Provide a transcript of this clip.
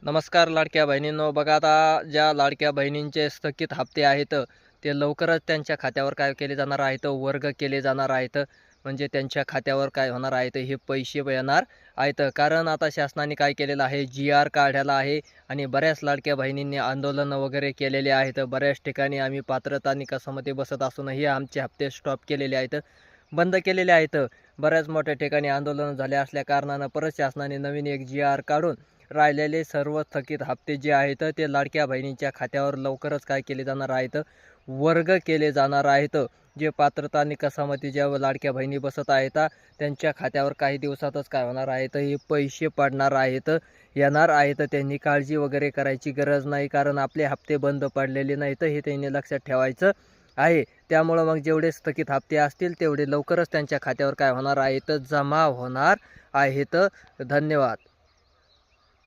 नमस्कार लाडक्या बहिणींनो, बघा आता ज्या लाडक्या बहिणींचे थकीत हप्ते आहेत ते लवकरच त्यांच्या खात्यावर काय केले जाणार आहेत, वर्ग केले जाणार आहेत. म्हणजे त्यांच्या खात्यावर काय होणार आहेत, हे पैसे येणार आहेत. कारण आता शासनाने काय केलेलं आहे, GR काढलेला आहे आणि बऱ्याच लाडक्या बहिणींनी आंदोलन वगैरे केलेले आहेत. बऱ्याच ठिकाणी आम्ही पात्रता निकषामध्ये बसत असूनही आमचे हप्ते स्टॉप केलेले आहेत, बंद केलेले आहेत. बऱ्याच मोठ्या ठिकाणी आंदोलन झाले असल्या कारणानं परत शासनाने नवीन एक GR काढून राहिलेले सर्व थकीत हप्ते जे आहेत ते लाडक्या बहिणींच्या खात्यावर लवकरच काय केले जाणार आहेत, वर्ग केले जाणार आहेत. जे पात्रता निकषामध्ये ज्या लाडक्या बहिणी बसत आहेत त्यांच्या खात्यावर काही दिवसातच काय होणार आहेत, हे पैसे पडणार आहेत, येणार आहेत. त्यांनी काळजी वगैरे करायची गरज नाही, कारण आपले हप्ते बंद पडलेले नाहीत, हे त्यांनी लक्षात ठेवायचं आहे. त्यामुळं मग जेवढे थकीत हप्ते असतील तेवढे लवकरच त्यांच्या खात्यावर काय होणार आहेत, जमा होणार आहेत. धन्यवाद.